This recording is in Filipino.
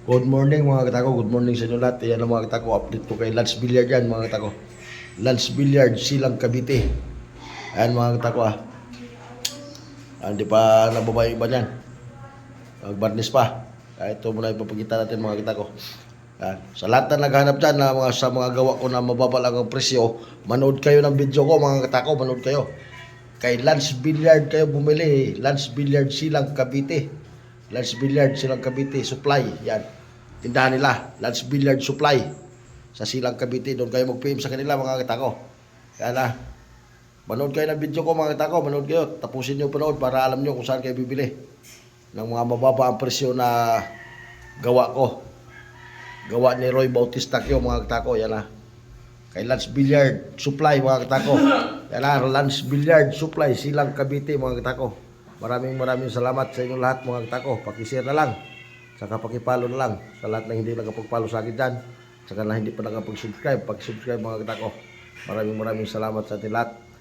Good morning mga katako, good morning sa inyo lahat. Yan ang mga katako, update ko kay Lance Billiard yan mga katako. Lance Billiard, Silang Cavite. Ayan mga katako hindi pa nababay iba yan. Nagbarnis pa. Ito muna ipapakita natin mga katako. Ayan. Sa lahat na naghanap dyan sa mga gawa ko na mababa lang ang presyo, manood kayo ng video ko mga katako, manood kayo. Kay Lance Billiard kayo bumili. Lance Billiard, Silang Cavite. Lance Billiard, Silang Cavite, supply. Yan. Tindahan nila. Lance Billiard Supply. Sa Silang Cavite. Doon kayo mag-PM sa kanila mga katako. Kaya na. Manood kayo ng video ko mga katako. Manood kayo. Tapusin nyo panood para alam nyo kung saan kayo bibili. Ng mga mababa ang presyo na gawa ko. Gawa ni Roy Bautista Kyo mga katako. Yan na. Kay Lance Billiard Supply mga katako. Yan na. Lance Billiard Supply. Silang Cavite mga katako. Maraming salamat sa inyo lahat mga katako. Pakishare na lang. Saka pakipalo na lang sa lahat ng hindi nakapagpalo sa akin dyan. Saka na hindi pa nakapag-subscribe. Pag-subscribe mga katako. Maraming salamat sa atin lahat.